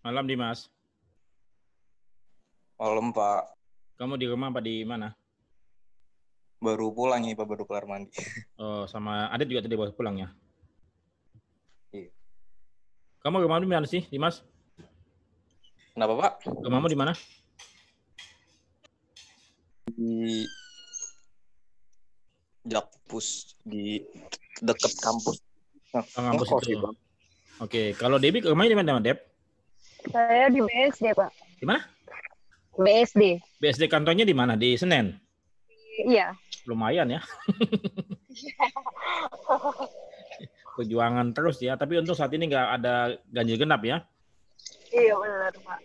Malam Dimas. Malam Pak. Kamu di rumah apa di mana? Baru pulang ya Pak, baru kelar mandi. Oh, sama Adit juga tadi baru pulang ya? Iya. Kamu rumahmu di mana sih, Dimas? Kenapa Pak? Rumahmu di mana? Di Jakpus, di dekat kampus. Kampus Ngekos itu. gitu. Oke, kalau Debbie rumahnya di mana, Deb? Saya di BSD, Pak. Di mana? BSD. BSD kantornya di mana? Di Senen? Iya. Lumayan ya. Perjuangan terus ya, tapi untuk saat ini nggak ada ganjil genap ya? Iya, benar, Pak.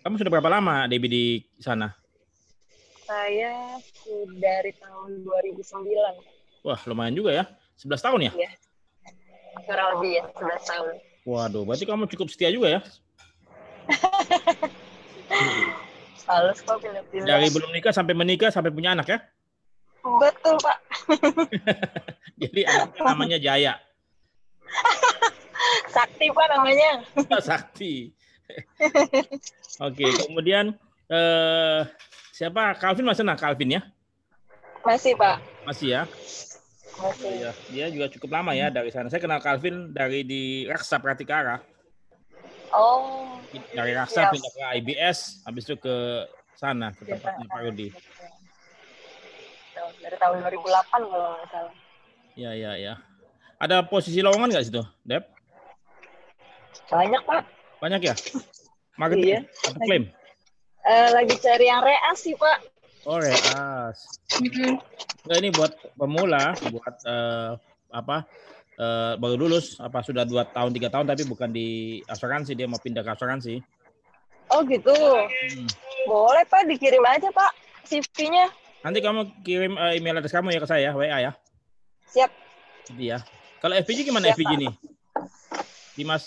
Kamu sudah berapa lama, Debbie, di sana? Saya dari tahun 2009. Wah, lumayan juga ya. 11 tahun ya? Iya. Kurang lebih ya, 11 tahun. Waduh, berarti kamu cukup setia juga ya? Halus kok pindah-pindah. Dari belum nikah sampai menikah sampai punya anak ya? Betul, Pak. Jadi anaknya namanya Jaya. Sakti, Pak, namanya. Sakti. Oke, kemudian siapa? Calvin masih Calvin ya? Masih, Pak. Masih ya? Masih. Iya, dia juga cukup lama ya dari sana. Saya kenal Calvin dari di Raksa Pratikara. Oh. Dari Raksa Iya. pindah ke IBS, habis itu ke sana, ke tempatnya Pak Rudi. Dari tahun 2008 kalau nggak salah. Ya. Ada posisi lowongan nggak situ, Deb? Banyak, Pak. Banyak ya? Marketing Iya. atau klaim? Lagi cari yang reas sih, Pak. Oh, reas. Enggak, ini buat pemula, buat baru lulus, sudah 2 tahun 3 tahun tapi bukan di asuransi, dia mau pindah ke asuransi. Oh gitu. Boleh Pak, dikirim aja Pak CV-nya. Nanti kamu kirim email address kamu ya ke saya, WA ya. Siap. Jadi ya. Kalau FPG gimana? Siap, FPG Pak. nih? Dimas?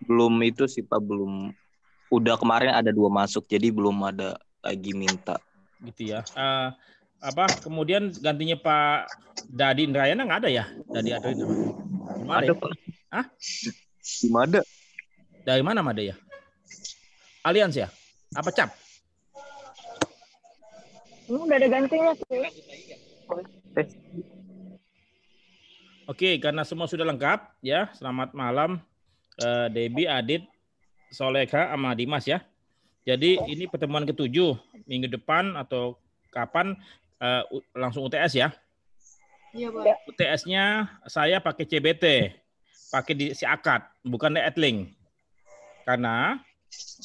Belum itu sih Pak, belum. Udah kemarin ada 2 masuk, jadi belum ada lagi minta. Gitu ya. Kemudian gantinya Pak Dadi Indrayana nggak ada ya? Dadi Adrin apa? Ada Pak. Hah? Gimana ada? Dari mana Made ya? Allianz ya? Apa CAP? Udah ada gantinya sih. Oke, karena semua sudah lengkap ya. Selamat malam Debbie, Adit, Soleka, sama Dimas ya. Jadi ini pertemuan ke-7 minggu depan atau kapan langsung UTS ya. Iya, Pak. UTS-nya saya pakai CBT, pakai di si akad, bukan di Etling. Karena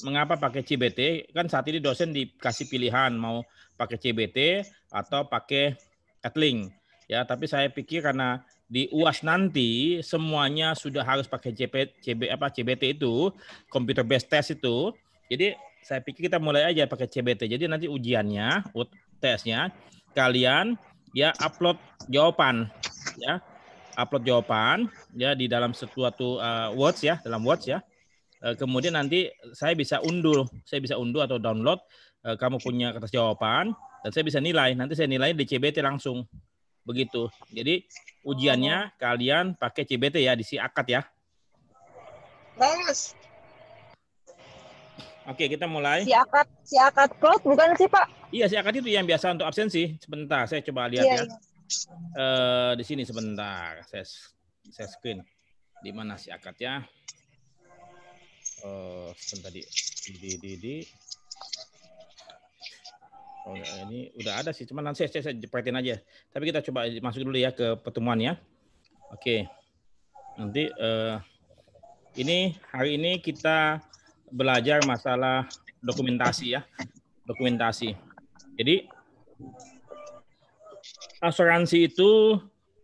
mengapa pakai CBT? Kan saat ini dosen dikasih pilihan mau pakai CBT atau pakai Etling. Ya, tapi saya pikir karena di UAS nanti semuanya sudah harus pakai CBT itu, computer based test itu. Jadi saya pikir kita mulai aja pakai CBT. Jadi nanti ujiannya, UTS-nya kalian ya upload jawaban ya. Upload jawaban ya di dalam suatu Words ya, dalam Words ya. Kemudian nanti saya bisa unduh atau download kamu punya kertas jawaban dan saya bisa nilai. Nanti saya nilai di CBT langsung. Begitu. Jadi ujiannya kalian pakai CBT ya, di si akad ya. Bagus. Oke, kita mulai. Si akad cloud bukan sih, Pak? Iya, si akad itu yang biasa untuk absensi. Sebentar, saya coba lihat Iya, ya. iya. Di sini sebentar. Saya screen. Di mana si akadnya? Sebentar di Oh, ini udah ada sih, cuman nanti saya jepretin aja. Tapi kita coba masuk dulu ya ke pertemuan ya. Oke. Nanti hari ini kita belajar masalah dokumentasi ya. Dokumentasi. Jadi asuransi itu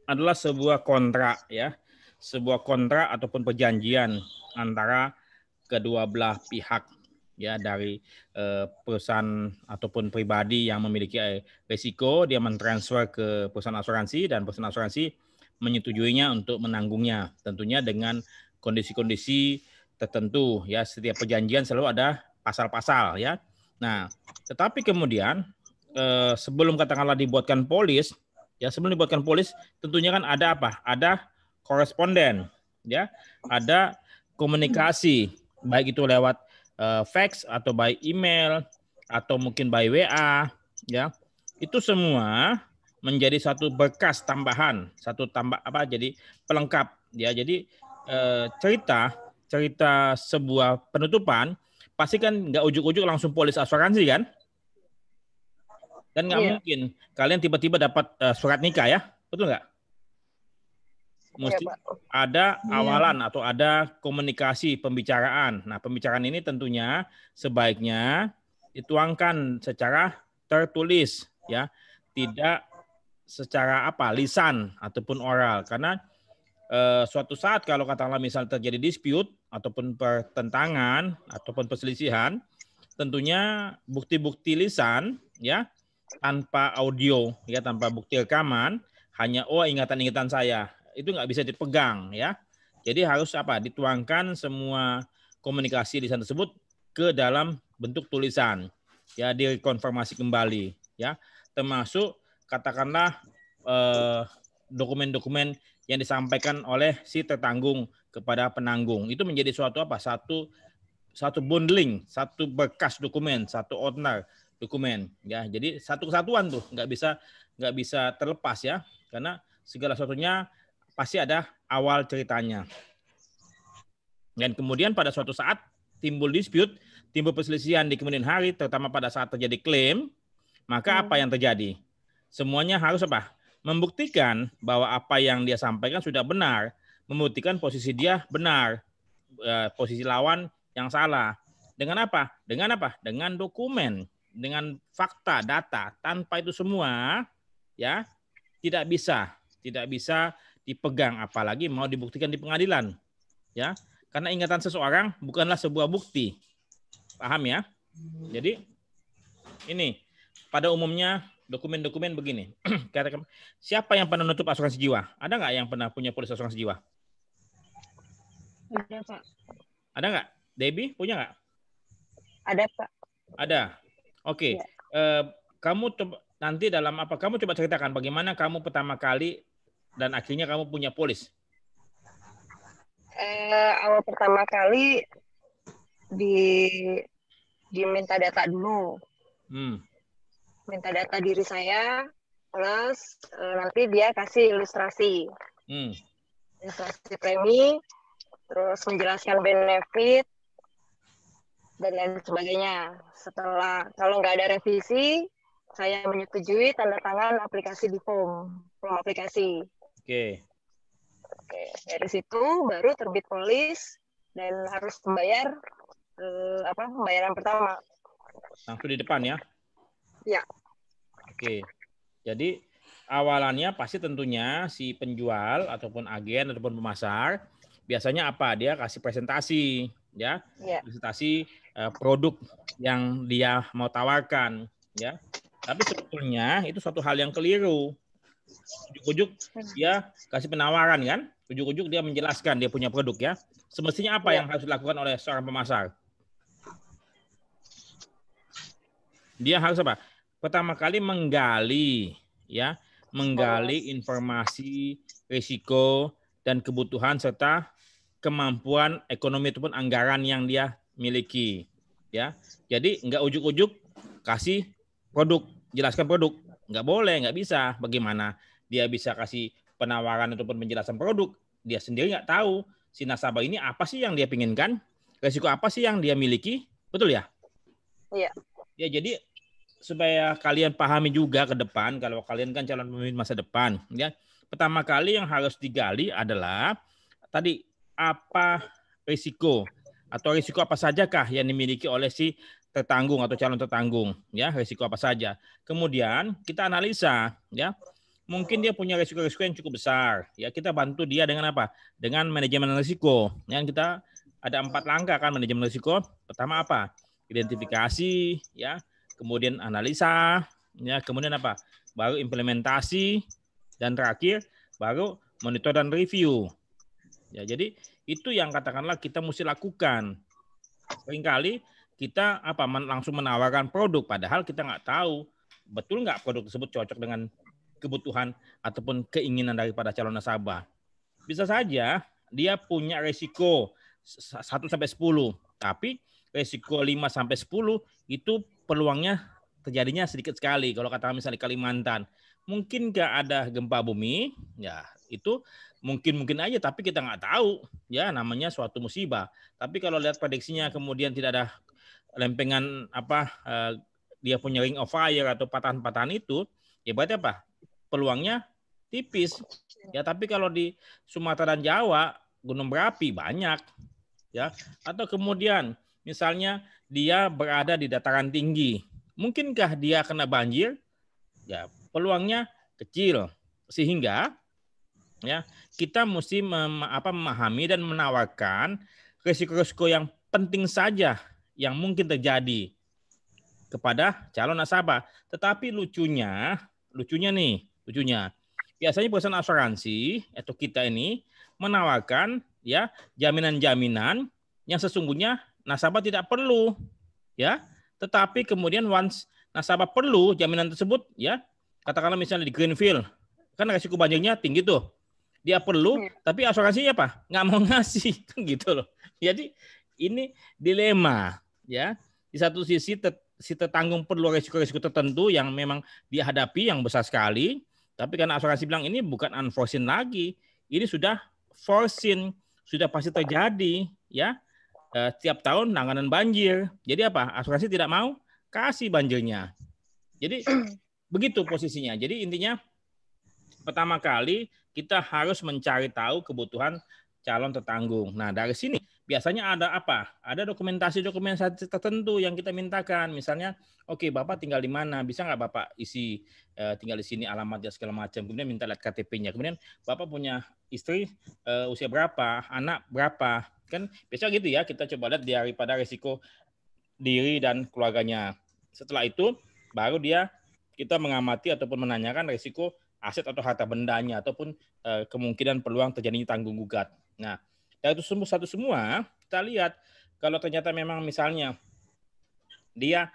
adalah sebuah kontrak ya. Sebuah kontrak ataupun perjanjian antara kedua belah pihak ya, dari perusahaan ataupun pribadi yang memiliki risiko, dia mentransfer ke perusahaan asuransi dan perusahaan asuransi menyetujuinya untuk menanggungnya, tentunya dengan kondisi-kondisi tertentu ya. Setiap perjanjian selalu ada pasal-pasal ya. Nah, tetapi kemudian sebelum katakanlah dibuatkan polis ya, tentunya kan ada apa? Ada koresponden ya, ada komunikasi, baik itu lewat fax atau by email atau mungkin by WA, ya, itu semua menjadi satu berkas tambahan, jadi pelengkap, ya. Jadi cerita sebuah penutupan pasti kan nggak ujuk-ujuk langsung polis asuransi kan? Dan nggak mungkin kalian tiba-tiba dapat surat nikah ya, betul nggak? Mesti ada awalan atau ada komunikasi pembicaraan. Nah, pembicaraan ini tentunya sebaiknya dituangkan secara tertulis, ya, tidak secara lisan ataupun oral. Karena suatu saat kalau katakanlah misal terjadi dispute ataupun pertentangan ataupun perselisihan, tentunya bukti-bukti lisan, ya, tanpa audio, ya, tanpa bukti rekaman, hanya ingatan-ingatan saya, itu nggak bisa dipegang, ya. Jadi harus dituangkan semua komunikasi lisan tersebut ke dalam bentuk tulisan, ya, dikonfirmasi kembali, ya, termasuk katakanlah dokumen-dokumen yang disampaikan oleh si tertanggung kepada penanggung, itu menjadi satu bundling, satu berkas dokumen, satu owner dokumen, ya. Jadi satu kesatuan tuh, nggak bisa terlepas, ya, karena segala sesuatunya pasti ada awal ceritanya. Dan kemudian pada suatu saat timbul dispute, timbul perselisihan di kemudian hari, terutama pada saat terjadi klaim, maka apa yang terjadi? Semuanya harus membuktikan bahwa apa yang dia sampaikan sudah benar, membuktikan posisi dia benar, posisi lawan yang salah. Dengan apa? Dengan dokumen, dengan fakta, data. Tanpa itu semua, ya, tidak bisa dipegang, apalagi mau dibuktikan di pengadilan, ya, karena ingatan seseorang bukanlah sebuah bukti, paham ya? Jadi ini pada umumnya dokumen-dokumen begini. Siapa yang pernah nutup asuransi jiwa? Ada nggak yang pernah punya polis asuransi jiwa? Ada, Pak. Ada nggak? Debbie punya nggak? Ada, Pak. Ada. Oke. Ya. Kamu nanti kamu coba ceritakan bagaimana kamu pertama kali dan akhirnya kamu punya polis. Awal pertama kali diminta data dulu. Minta data diri saya, plus nanti dia kasih ilustrasi. Ilustrasi premi, terus menjelaskan benefit, dan lain sebagainya. Setelah, kalau nggak ada revisi, saya menyetujui tanda tangan aplikasi di form aplikasi. Oke, dari situ baru terbit polis dan harus membayar pembayaran pertama. Langsung di depan ya? Ya. Oke, jadi awalannya pasti tentunya si penjual ataupun agen ataupun pemasar biasanya dia kasih presentasi, ya, presentasi produk yang dia mau tawarkan, ya. Tapi sebetulnya itu suatu hal yang keliru. Ujuk-ujuk dia kasih penawaran kan, ujuk-ujuk dia menjelaskan dia punya produk, ya. Semestinya apa yang harus dilakukan oleh seorang pemasar? Dia harus pertama kali menggali informasi, risiko dan kebutuhan serta kemampuan ekonomi ataupun anggaran yang dia miliki, ya. Jadi nggak ujuk-ujuk kasih produk, jelaskan produk, nggak boleh, nggak bisa. Bagaimana dia bisa kasih penawaran ataupun penjelasan produk? Dia sendiri nggak tahu si nasabah ini apa sih yang dia pinginkan, risiko apa sih yang dia miliki, betul ya? Iya. Ya, jadi supaya kalian pahami juga ke depan, kalau kalian kan calon pemimpin masa depan, ya, pertama kali yang harus digali adalah tadi apa risiko atau risiko apa sajakah yang dimiliki oleh si tertanggung atau calon tertanggung, ya, risiko apa saja. Kemudian kita analisa, ya, mungkin dia punya risiko-risiko yang cukup besar, ya, kita bantu dia dengan dengan manajemen risiko. Yang kita ada 4 langkah kan manajemen risiko. Pertama identifikasi, ya, kemudian analisa, ya, kemudian baru implementasi, dan terakhir baru monitor dan review. Ya, jadi itu yang katakanlah kita mesti lakukan. Seringkali kita langsung menawarkan produk, padahal kita nggak tahu betul nggak produk tersebut cocok dengan kebutuhan ataupun keinginan daripada calon nasabah. Bisa saja dia punya resiko 1 sampai 10. Tapi resiko 5 sampai 10 itu peluangnya terjadinya sedikit sekali. Kalau katakan misalnya di Kalimantan, mungkin nggak ada gempa bumi, ya itu mungkin aja, tapi kita nggak tahu, ya namanya suatu musibah. Tapi kalau lihat prediksinya kemudian tidak ada lempengan dia punya ring of fire atau patahan-patahan itu, ya berarti apa? Peluangnya tipis. Ya, tapi kalau di Sumatera dan Jawa gunung berapi banyak, ya. Atau kemudian misalnya dia berada di dataran tinggi, mungkinkah dia kena banjir? Ya, peluangnya kecil. Sehingga ya kita mesti memahami dan menawarkan risiko-risiko yang penting saja yang mungkin terjadi kepada calon nasabah. Tetapi lucunya biasanya perusahaan asuransi atau kita ini menawarkan ya jaminan-jaminan yang sesungguhnya nasabah tidak perlu, ya. Tetapi kemudian once nasabah perlu jaminan tersebut, ya, katakanlah misalnya di Greenfield, kan resiko banjirnya tinggi tuh, dia perlu, tapi asuransinya apa? Nggak mau ngasih, kan gitu loh. Jadi ini dilema, ya. Di satu sisi si tertanggung perlu resiko-resiko tertentu yang memang dia hadapi yang besar sekali, tapi karena asuransi bilang ini bukan unforeseen lagi, ini sudah foreseen, sudah pasti terjadi, ya. Setiap tahun langganan banjir. Jadi apa? Asuransi tidak mau kasih banjirnya. Jadi begitu posisinya. Jadi intinya pertama kali kita harus mencari tahu kebutuhan calon tertanggung. Nah, dari sini biasanya ada apa? Ada dokumentasi tertentu yang kita mintakan. Misalnya, oke, Bapak tinggal di mana? Bisa nggak Bapak isi tinggal di sini alamatnya segala macam. Kemudian minta lihat KTP-nya. Kemudian Bapak punya istri usia berapa? Anak berapa? Kan biasa gitu ya, kita coba lihat daripada risiko diri dan keluarganya. Setelah itu baru kita mengamati ataupun menanyakan risiko aset atau harta bendanya ataupun kemungkinan peluang terjadinya tanggung gugat. Nah, dari itu semua kita lihat kalau ternyata memang misalnya dia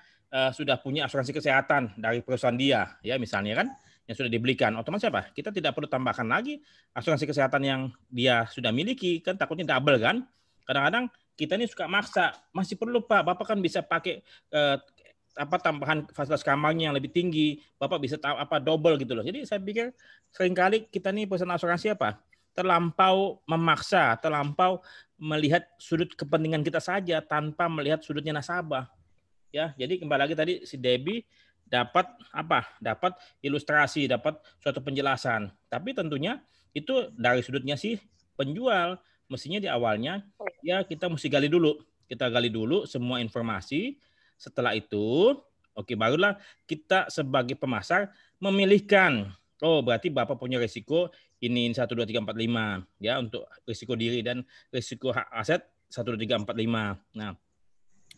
sudah punya asuransi kesehatan dari perusahaan dia, ya misalnya kan yang sudah dibelikan, otomatis apa? Kita tidak perlu tambahkan lagi asuransi kesehatan yang dia sudah miliki, kan takutnya double kan? Kadang-kadang kita ini suka maksa, masih perlu Pak, Bapak kan bisa pakai tambahan fasilitas kamarnya yang lebih tinggi, Bapak bisa double gitu loh. Jadi saya pikir seringkali kita nih perusahaan asuransi terlampau memaksa, terlampau melihat sudut kepentingan kita saja tanpa melihat sudutnya nasabah. Ya, jadi kembali lagi tadi si Debbie dapat Dapat ilustrasi, dapat suatu penjelasan. Tapi tentunya itu dari sudutnya si penjual. Mestinya di awalnya ya kita mesti gali dulu. Kita gali dulu semua informasi. Setelah itu, oke, barulah kita sebagai pemasar memilihkan. Oh, berarti Bapak punya risiko ini 1, 2, 3, 4, 5 ya untuk risiko diri dan risiko aset 1, 2, 3, 4, 5. Nah,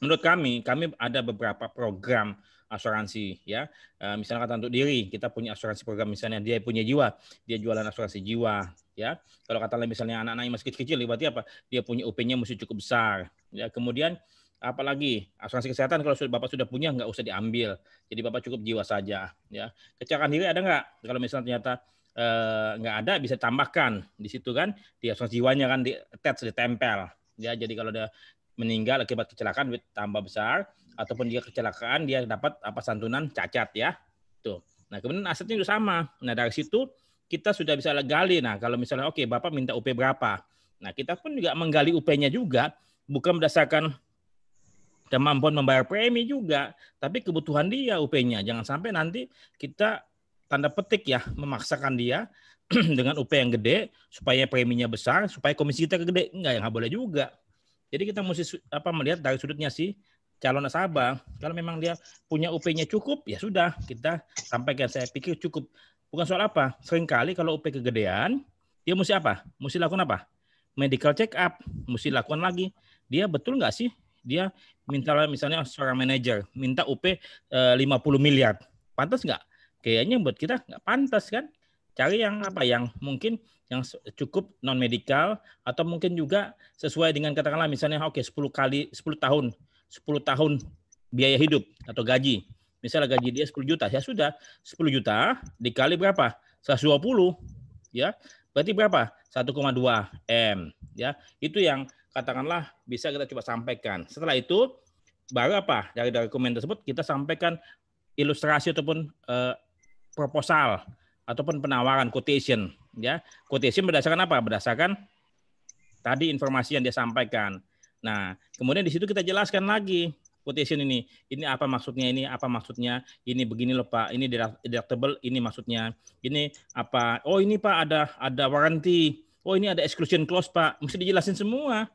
menurut kami ada beberapa program asuransi ya. Misalnya kata untuk diri, kita punya asuransi program misalnya dia punya jiwa, dia jualan asuransi jiwa ya. Kalau kata misalnya anak-anak masih kecil-kecil berarti apa? Dia punya UP-nya mesti cukup besar. Ya, kemudian apalagi asuransi kesehatan kalau Bapak sudah punya nggak usah diambil. Jadi Bapak cukup jiwa saja ya. Kecelakaan diri ada nggak? Kalau misalnya ternyata nggak ada bisa tambahkan di situ kan di asuransi jiwanya kan ditempel ya. Jadi kalau ada meninggal akibat kecelakaan tambah besar ataupun dia kecelakaan dia dapat santunan cacat ya. Tuh. Nah, kemudian asetnya juga sama. Nah, dari situ kita sudah bisa gali. Nah, kalau misalnya oke, Bapak minta UP berapa? Nah, kita pun juga menggali UP-nya juga bukan berdasarkan kemampuan membayar premi juga, tapi kebutuhan dia UP-nya. Jangan sampai nanti kita tanda petik ya memaksakan dia dengan UP yang gede supaya preminya besar, supaya komisi kita gede. Nggak boleh juga. Jadi kita mesti melihat dari sudutnya si calon nasabah. Kalau memang dia punya UP-nya cukup, ya sudah kita sampaikan. Saya pikir cukup. Bukan soal apa. Seringkali kalau UP kegedean, dia mesti apa? Mesti lakukan apa? Medical check up. Mesti lakukan lagi. Dia betul nggak sih? Dia minta misalnya seorang manajer minta UP 50 miliar. Pantas nggak? Kayaknya buat kita nggak pantas kan? Cari yang yang mungkin yang cukup non medikal atau mungkin juga sesuai dengan katakanlah misalnya 10 tahun biaya hidup atau gaji. Misalnya gaji dia 10 juta, ya sudah 10 juta dikali berapa? 120 ya. Berarti berapa? 1,2 M ya. Itu yang katakanlah bisa kita coba sampaikan. Setelah itu baru apa? Dari dokumen tersebut kita sampaikan ilustrasi ataupun proposal ataupun penawaran quotation, ya. Quotation berdasarkan apa? Berdasarkan tadi informasi yang dia sampaikan. Nah, kemudian di situ kita jelaskan lagi quotation ini apa maksudnya, ini begini loh Pak, ini deductible, ini maksudnya, ini apa, oh ini Pak ada warranty, oh ini ada exclusion clause Pak, mesti dijelasin semua.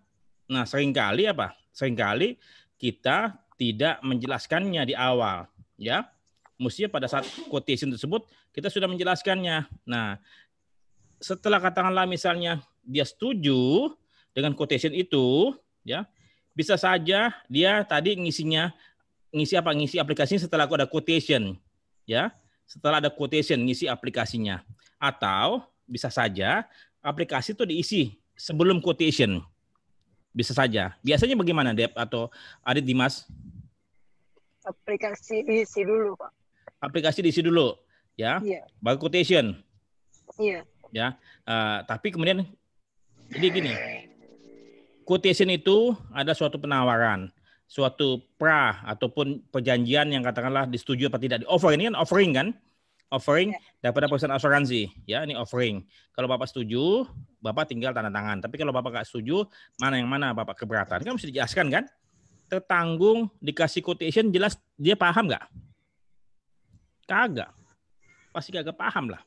Nah, seringkali kita tidak menjelaskannya di awal, ya. Mestinya pada saat quotation tersebut kita sudah menjelaskannya. Nah, setelah katakanlah misalnya dia setuju dengan quotation itu, ya, bisa saja dia tadi ngisi aplikasinya setelah ada quotation, ya. Setelah ada quotation ngisi aplikasinya. Atau bisa saja aplikasi itu diisi sebelum quotation. Bisa saja. Biasanya bagaimana, Dep atau Adit, Dimas? Aplikasi diisi dulu, Pak. Aplikasi diisi dulu, ya. Iya. Baru quotation. Iya. Ya. Tapi kemudian jadi gini. Quotation itu ada suatu penawaran, suatu pra ataupun perjanjian yang katakanlah disetujui atau tidak. Offer ini kan offering daripada perusahaan asuransi, ya, ini offering. Kalau Bapak setuju, Bapak tinggal tanda tangan. Tapi kalau Bapak nggak setuju, mana yang mana Bapak keberatan? Kan mesti dijelaskan kan? Tertanggung dikasih quotation jelas dia paham nggak? Kagak, pasti kagak paham lah,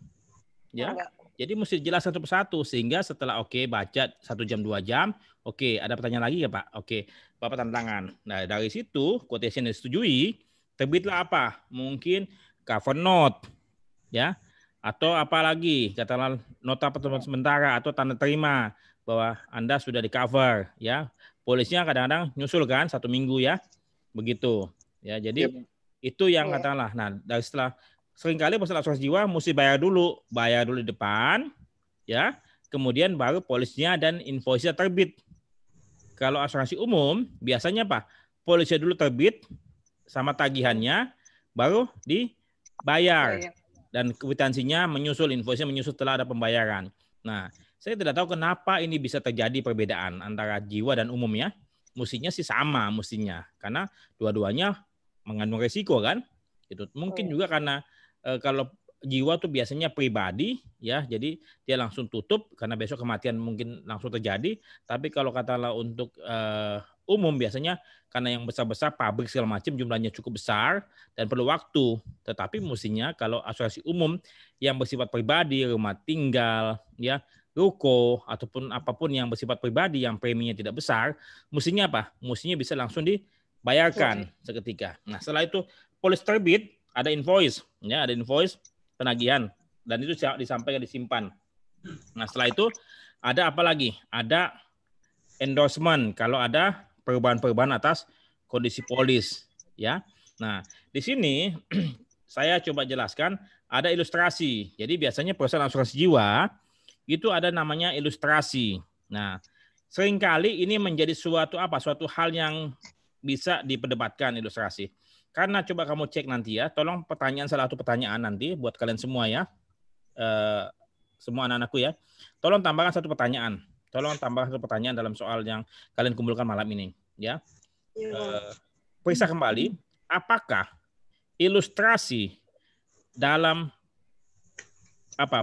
ya. Enggak. Jadi mesti dijelaskan satu persatu sehingga setelah baca 1 jam 2 jam, ada pertanyaan lagi ya Pak? Bapak tanda tangan. Nah dari situ quotation disetujui, terbitlah apa? Mungkin cover note, ya, atau apa lagi? Katakanlah nota pertemuan sementara atau tanda terima bahwa Anda sudah di cover, ya. Polisnya kadang-kadang nyusul kan 1 minggu ya, begitu. Ya jadi itu yang katakanlah. Nah dari setelah seringkali perusahaan asuransi jiwa mesti bayar dulu di depan, ya. Kemudian baru polisnya dan invoice-nya terbit. Kalau asuransi umum biasanya apa? Polisnya dulu terbit sama tagihannya, baru dibayar dan kwitansinya menyusul, invoice-nya menyusul setelah ada pembayaran. Nah, saya tidak tahu kenapa ini bisa terjadi perbedaan antara jiwa dan umum ya. Mestinya sih sama karena dua-duanya mengandung resiko kan. Itu mungkin juga karena kalau jiwa tuh biasanya pribadi ya, jadi dia langsung tutup karena besok kematian mungkin langsung terjadi. Tapi kalau katakanlah untuk umum biasanya karena yang besar-besar pabrik segala macam jumlahnya cukup besar dan perlu waktu. Tetapi mestinya kalau asuransi umum yang bersifat pribadi, rumah tinggal, ya, ruko ataupun apapun yang bersifat pribadi yang preminya tidak besar, mestinya apa? Mestinya bisa langsung dibayarkan seketika. Nah, setelah itu polis terbit, ada invoice, ya, ada invoice penagihan dan itu disampaikan, disimpan. Nah, setelah itu ada apa lagi? Ada endorsement kalau ada perubahan-perubahan atas kondisi polis, ya. Nah, di sini saya coba jelaskan ada ilustrasi. Jadi biasanya perusahaan asuransi jiwa itu ada namanya ilustrasi. Nah, seringkali ini menjadi suatu hal yang bisa diperdebatkan ilustrasi. Karena coba kamu cek nanti ya, tolong salah satu pertanyaan nanti buat kalian semua ya, semua anak-anakku ya, tolong tambahkan satu pertanyaan. Dalam soal yang kalian kumpulkan malam ini ya. Periksa kembali, apakah ilustrasi dalam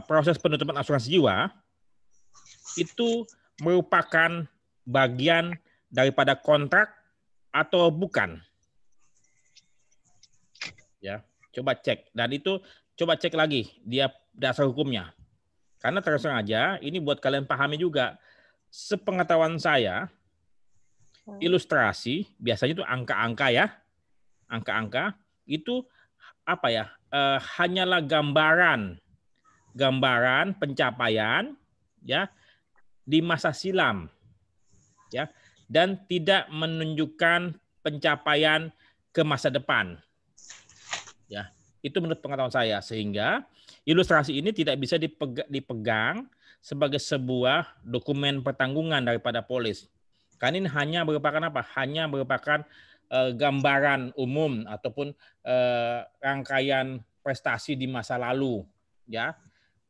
proses penutupan asuransi jiwa itu merupakan bagian daripada kontrak atau bukan? Ya, coba cek dan itu coba cek lagi dia dasar hukumnya. Karena terus terang aja ini buat kalian pahami juga. Sepengetahuan saya ilustrasi biasanya itu angka-angka ya. Angka-angka itu hanyalah gambaran pencapaian ya di masa silam. Ya, dan tidak menunjukkan pencapaian ke masa depan. Ya, itu menurut pengetahuan saya, sehingga ilustrasi ini tidak bisa dipegang sebagai sebuah dokumen pertanggungan daripada polis. Karena ini hanya merupakan Hanya merupakan gambaran umum ataupun rangkaian prestasi di masa lalu, ya.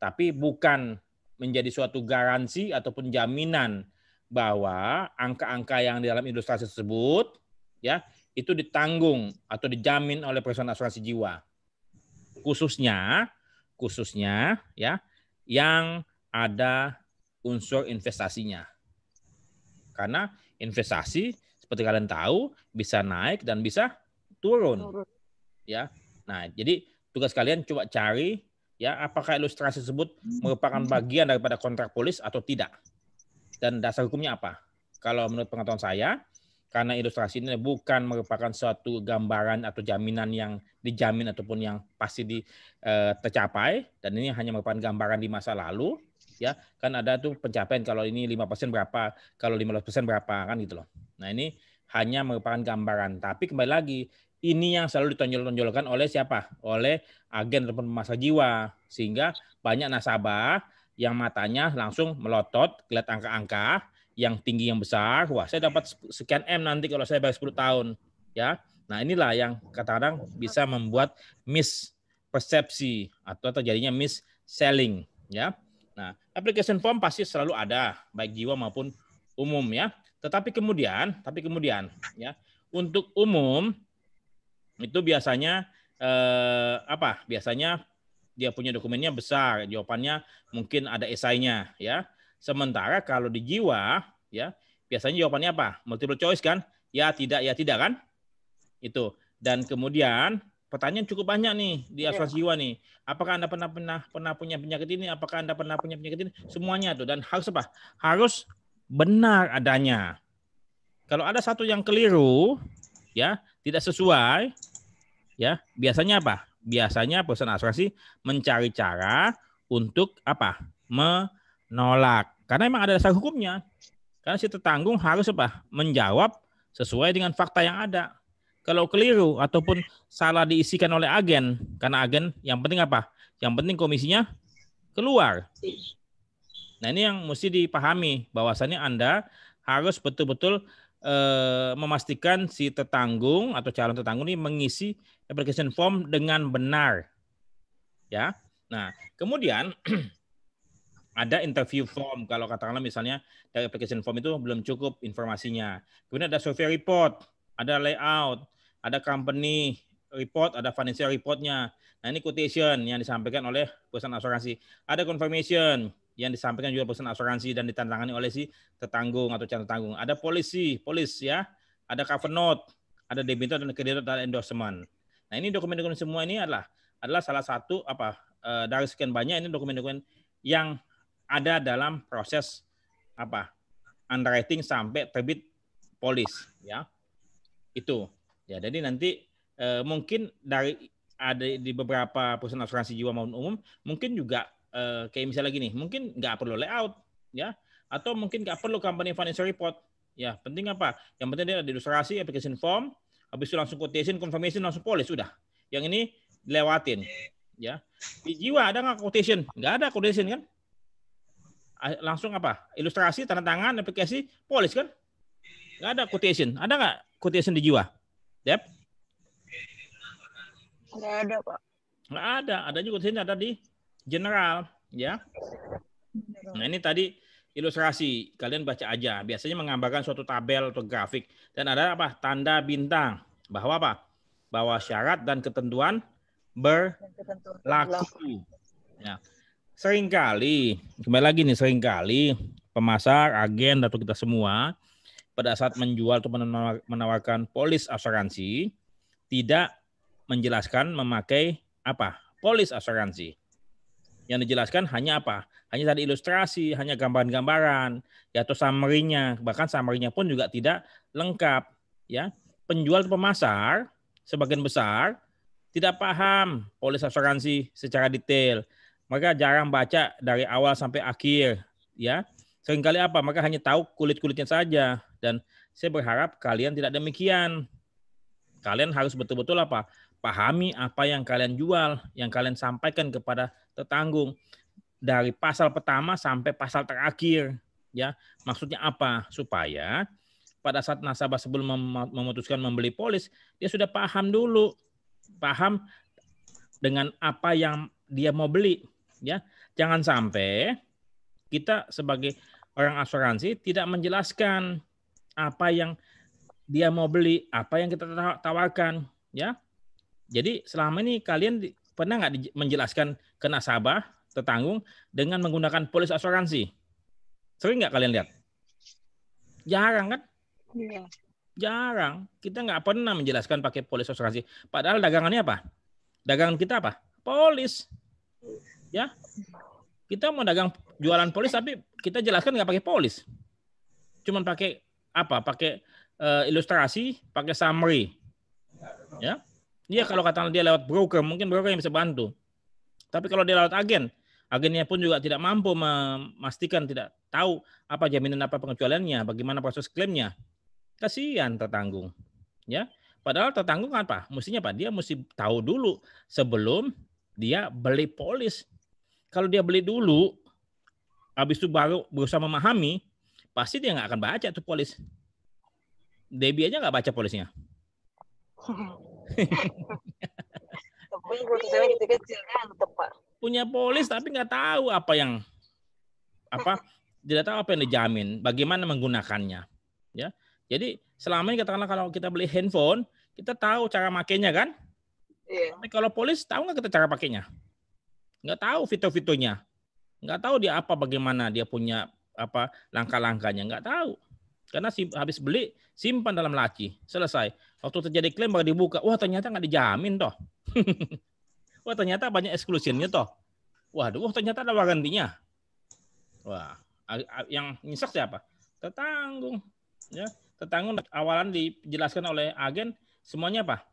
Tapi bukan menjadi suatu garansi ataupun jaminan bahwa angka-angka yang di dalam ilustrasi tersebut ya itu ditanggung atau dijamin oleh perusahaan asuransi jiwa. Khususnya ya yang ada unsur investasinya. Karena investasi seperti kalian tahu bisa naik dan bisa turun. Ya. Nah, jadi tugas kalian coba cari ya apakah ilustrasi tersebut merupakan bagian daripada kontrak polis atau tidak. Dan dasar hukumnya apa? Kalau menurut pengetahuan saya, karena ilustrasi ini bukan merupakan suatu gambaran atau jaminan yang dijamin ataupun yang pasti tercapai, dan ini hanya merupakan gambaran di masa lalu, ya kan ada tuh pencapaian kalau ini 5% berapa, kalau 15% berapa, kan gitu loh. Nah ini hanya merupakan gambaran, tapi kembali lagi, ini yang selalu ditonjol-tonjolkan oleh siapa? Oleh agen ataupun pemasar jiwa, sehingga banyak nasabah yang matanya langsung melotot, lihat angka-angka yang tinggi yang besar, wah saya dapat sekian M nanti kalau saya bayar 10 tahun. Ya, nah inilah yang kadang-kadang bisa membuat mispersepsi atau terjadinya mis-selling. Ya, nah application form pasti selalu ada, baik jiwa maupun umum ya. Tetapi kemudian ya untuk umum itu biasanya biasanya dia punya dokumennya besar, jawabannya mungkin ada esainya ya. Sementara kalau di jiwa ya, biasanya jawabannya apa? Multiple choice kan? Ya, tidak kan? Itu. Dan kemudian pertanyaan cukup banyak nih di asuransi jiwa nih. Apakah Anda pernah punya penyakit ini? Apakah Anda pernah punya penyakit ini? Semuanya tuh, dan harus apa? Harus benar adanya. Kalau ada satu yang keliru ya, tidak sesuai ya, biasanya apa? Biasanya perusahaan asuransi mencari cara untuk apa? Menolak. Karena memang ada dasar hukumnya. Karena si tertanggung harus apa? Menjawab sesuai dengan fakta yang ada. Kalau keliru ataupun salah diisikan oleh agen, karena agen yang penting apa? Yang penting komisinya keluar. Nah ini yang mesti dipahami, bahwasannya Anda harus betul-betul memastikan si tertanggung atau calon tertanggung ini mengisi application form dengan benar. Ya. Nah, kemudian ada interview form, kalau katakanlah misalnya dari application form itu belum cukup informasinya. Kemudian ada survey report, ada layout, ada company report, ada financial reportnya. Nah ini quotation yang disampaikan oleh perusahaan asuransi. Ada confirmation yang disampaikan juga perusahaan asuransi dan ditandatangani oleh si tertanggung atau calon tertanggung. Ada polis ya, ada cover note, ada debitor dan kreditor dan endorsement. Nah ini dokumen-dokumen semua ini adalah salah satu dari sekian banyak ini dokumen-dokumen yang ada dalam proses underwriting sampai terbit polis ya. Itu. Ya, jadi nanti mungkin ada di beberapa perusahaan asuransi jiwa maupun umum mungkin juga kayak misalnya gini, mungkin nggak perlu layout ya, atau mungkin nggak perlu company financial report. Ya, penting apa? Yang penting dia ada ilustrasi, application form, habis itu langsung quotation, confirmation, langsung polis sudah. Yang ini dilewatin ya. Di jiwa ada nggak quotation? Nggak ada quotation kan? Langsung apa? Ilustrasi, tanda tangan, aplikasi, polis kan? Nggak ada quotation. Ada nggak quotation di jiwa? Dep? Nggak ada, Pak. Nggak ada. Ada juga quotation ada di general, ya. Nah ini tadi ilustrasi, kalian baca aja. Biasanya menggambarkan suatu tabel atau grafik dan ada tanda bintang bahwa bahwa syarat dan ketentuan berlaku. Ya. Seringkali, kembali lagi nih, seringkali pemasar, agen atau kita semua pada saat menjual atau menawarkan polis asuransi tidak menjelaskan memakai polis asuransi. Yang dijelaskan hanya hanya tadi ilustrasi, hanya gambaran-gambaran, ya, atau summary-nya. Bahkan summary-nya pun juga tidak lengkap. Ya, penjual atau pemasar sebagian besar tidak paham polis asuransi secara detail. Mereka jarang baca dari awal sampai akhir. Ya, seringkali mereka hanya tahu kulit-kulitnya saja. Dan saya berharap kalian tidak demikian. Kalian harus betul-betul pahami apa yang kalian jual, yang kalian sampaikan kepada tertanggung dari pasal pertama sampai pasal terakhir, ya. Maksudnya apa? Supaya pada saat nasabah sebelum memutuskan membeli polis, dia sudah paham dulu, paham dengan apa yang dia mau beli, ya. Jangan sampai kita sebagai orang asuransi tidak menjelaskan apa yang dia mau beli, apa yang kita tawarkan, ya. Jadi selama ini kalian pernah nggak menjelaskan ke nasabah, tetanggung dengan menggunakan polis asuransi? Sering nggak kalian lihat? Jarang kan? Iya. Jarang. Kita nggak pernah menjelaskan pakai polis asuransi. Padahal dagangannya apa? Dagangan kita apa? Polis. Ya. Kita mau dagang jualan polis tapi kita jelaskan nggak pakai polis. Cuman pakai apa? Pakai ilustrasi, pakai summary. Ya. Dia kalau katakan dia lewat broker, mungkin broker yang bisa bantu. Tapi kalau dia lewat agen, agennya pun juga tidak mampu memastikan, tidak tahu apa jaminan, apa pengecualiannya, bagaimana proses klaimnya. Kasihan tertanggung. Ya. Padahal tertanggung apa? Mestinya apa? Dia mesti tahu dulu sebelum dia beli polis. Kalau dia beli dulu, habis itu baru berusaha memahami, pasti dia nggak akan baca tuh polis. Debbie aja nggak baca polisnya. Tapi keputusannya gitu kecil kan, Pak. Punya polis tapi nggak tahu apa tidak tahu apa yang dijamin, bagaimana menggunakannya, ya. Jadi selama ini katakanlah kalau kita beli handphone, kita tahu cara makainya kan? Iya. Tapi kalau polis tahu nggak kita cara pakainya? Nggak tahu fitur-fiturnya, nggak tahu dia apa, bagaimana dia punya apa langkah-langkahnya, nggak tahu. Karena habis beli simpan dalam laci, selesai. Waktu terjadi klaim baru dibuka, wah ternyata nggak dijamin toh. Wah ternyata banyak exclusionnya toh. Waduh, ternyata ada warantinya. Wah, yang nyesek siapa? Tertanggung. Ya, tertanggung awalan dijelaskan oleh agen semuanya apa?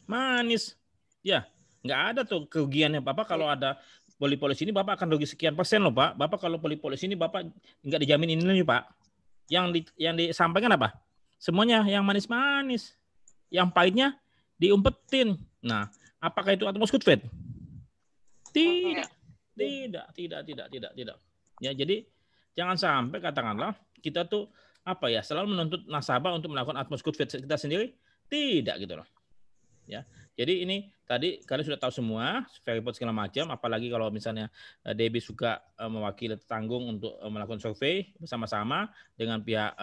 Manis. Ya, nggak ada tuh kerugiannya Bapak kalau ada beli polis ini Bapak akan rugi sekian persen loh Pak. Bapak kalau beli polis ini Bapak nggak dijamin ini nih Pak. Yang disampaikan apa? Semuanya yang manis-manis. Yang pahitnya diumpetin. Nah, apakah itu Atmos Good Faith? Tidak. Ya, jadi jangan sampai katakanlah kita tuh apa ya, selalu menuntut nasabah untuk melakukan Atmos Good Faith kita sendiri. Tidak gitu loh. Ya. Jadi ini tadi kalian sudah tahu semua, survei report segala macam, apalagi kalau misalnya Debbie suka mewakili tetanggung untuk melakukan survei bersama-sama dengan pihak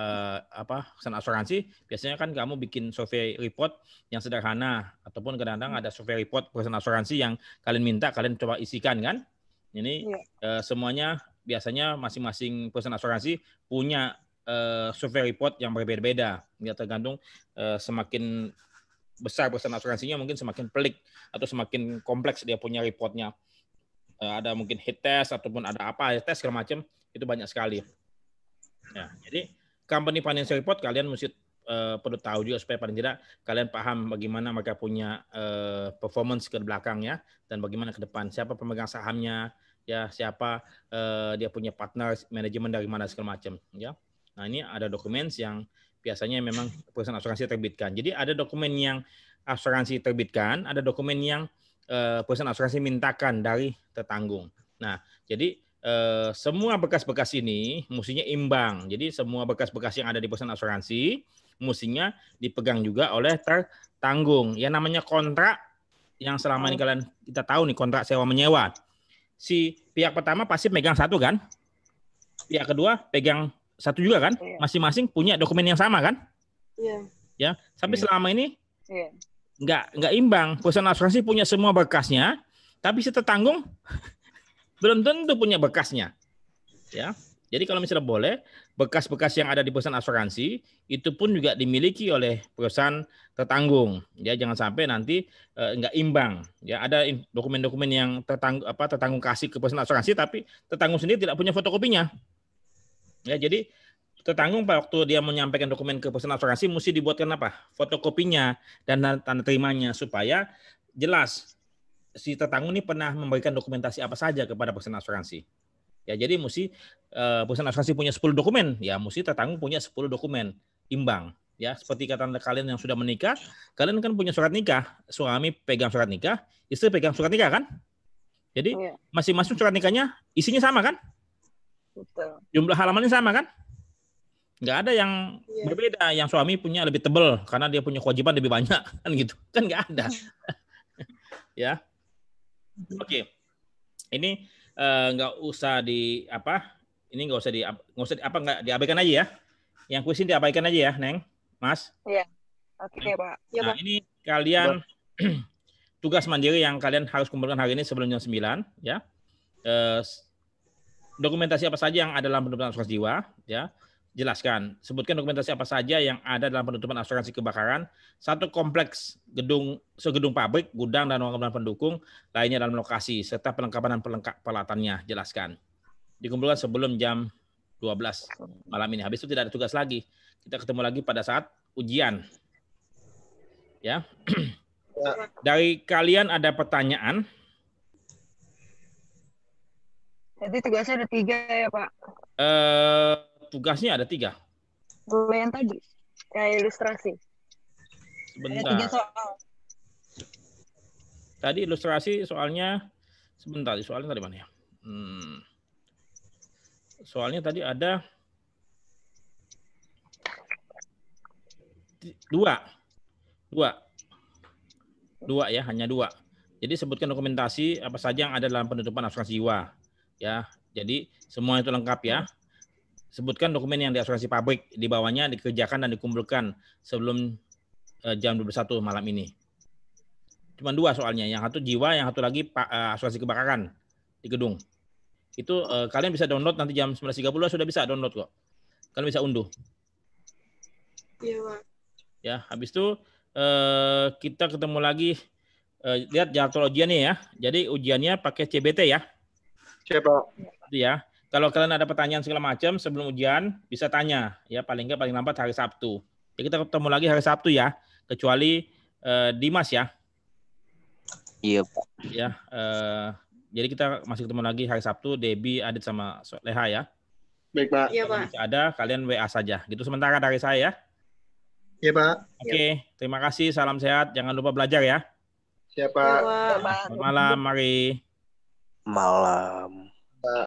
perusahaan asuransi. Biasanya kan kamu bikin survei report yang sederhana ataupun kadang-kadang ada survei report perusahaan asuransi yang kalian minta, kalian coba isikan kan. Ini semuanya biasanya masing-masing perusahaan asuransi punya survei report yang berbeda-beda. Ya tergantung semakin besar perusahaan asuransinya mungkin semakin pelik atau semakin kompleks dia punya reportnya. Ada mungkin heat test ataupun ada apa tes segala macam, itu banyak sekali. Ya, jadi company financial report kalian mesti perlu tahu juga supaya paling tidak kalian paham bagaimana mereka punya performance ke belakangnya dan bagaimana ke depan, siapa pemegang sahamnya, ya siapa dia punya partner manajemen dari mana segala macam, ya. Nah, ini ada dokumen yang biasanya memang perusahaan asuransi terbitkan. Jadi ada dokumen yang asuransi terbitkan, ada dokumen yang perusahaan asuransi mintakan dari tetanggung. Nah, jadi semua berkas-berkas ini mestinya imbang. Jadi semua berkas-berkas yang ada di perusahaan asuransi mestinya dipegang juga oleh tertanggung. Ya namanya kontrak yang selama ini kita tahu nih, kontrak sewa menyewa. Si pihak pertama pasti pegang satu kan? Pihak kedua pegang satu juga kan? Masing-masing punya dokumen yang sama kan? Iya. Ya, tapi selama ini nggak imbang. Perusahaan asuransi punya semua berkasnya, tapi si tetanggung belum tentu punya berkasnya. Ya, jadi kalau misalnya boleh, berkas-berkas yang ada di perusahaan asuransi itu pun juga dimiliki oleh perusahaan tetanggung. Ya, jangan sampai nanti nggak imbang. Ya, ada dokumen-dokumen yang tetanggung kasih ke perusahaan asuransi, tapi tetanggung sendiri tidak punya fotokopinya. Ya, jadi tetanggung waktu dia menyampaikan dokumen ke perusahaan asuransi mesti dibuatkan apa? Fotokopinya dan tanda terimanya supaya jelas si tetanggung ini pernah memberikan dokumentasi apa saja kepada perusahaan asuransi. Ya, jadi mesti perusahaan asuransi punya 10 dokumen, ya mesti tetanggung punya 10 dokumen imbang. Ya, seperti kata kalian yang sudah menikah, kalian kan punya surat nikah, suami pegang surat nikah, istri pegang surat nikah kan? Jadi masing-masing surat nikahnya isinya sama kan? Betul. Jumlah halamannya sama kan? Nggak ada yang berbeda. Yang suami punya lebih tebal karena dia punya kewajiban lebih banyak kan gitu. Kan nggak ada. Ya. Oke. Ini nggak usah Ini nggak usah nggak diabaikan aja ya. Yang kuis ini diabaikan aja ya, Neng, Mas. Iya. Oke, Pak. Ya, Nah, Pak. ini kalian tugas mandiri yang kalian harus kumpulkan hari ini sebelum jam 9 ya. Dokumentasi apa saja yang ada dalam penutupan asuransi jiwa ya. Jelaskan, sebutkan dokumentasi apa saja yang ada dalam penutupan asuransi kebakaran, satu kompleks segedung pabrik, gudang dan ruang kemudahan pendukung, lainnya dalam lokasi serta perlengkapan dan peralatannya. Jelaskan. Dikumpulkan sebelum jam 12 malam ini. Habis itu tidak ada tugas lagi. Kita ketemu lagi pada saat ujian. Ya. Dari kalian ada pertanyaan? Jadi tugasnya ada 3 ya, Pak? Tugasnya ada 3. Yang tadi, kayak ilustrasi. Sebentar. Ada 3 soal. Tadi ilustrasi soalnya, sebentar, soalnya tadi mana ya? Soalnya tadi ada 2 ya, hanya 2. Jadi sebutkan dokumentasi apa saja yang ada dalam penutupan asuransi jiwa. Ya, jadi semua itu lengkap ya. Sebutkan dokumen yang di asuransi pabrik, di bawahnya dikerjakan dan dikumpulkan sebelum jam 21 malam ini. Cuma 2 soalnya, yang satu jiwa, yang satu lagi asuransi kebakaran di gedung. Itu kalian bisa download nanti jam 19.30 sudah bisa download kok. Kalian bisa unduh. Iya, Pak. Ya, habis itu kita ketemu lagi, lihat jadwal ujiannya ya. Jadi ujiannya pakai CBT ya. Siapa? Ya. Kalau kalian ada pertanyaan segala macam sebelum ujian bisa tanya ya, paling lambat hari Sabtu. Jadi kita ketemu lagi hari Sabtu ya, kecuali Dimas ya. Iya, Pak. Ya, jadi kita masih ketemu lagi hari Sabtu, Debbie, Adit sama Leha ya. Baik, Pak. Iya, Kalau Pak. masih ada kalian WA saja. Gitu sementara dari saya. Iya, Pak. Oke, terima kasih, salam sehat, jangan lupa belajar ya. Siapa? Iya, Pak. Pak. Selamat malam, mari. Malam.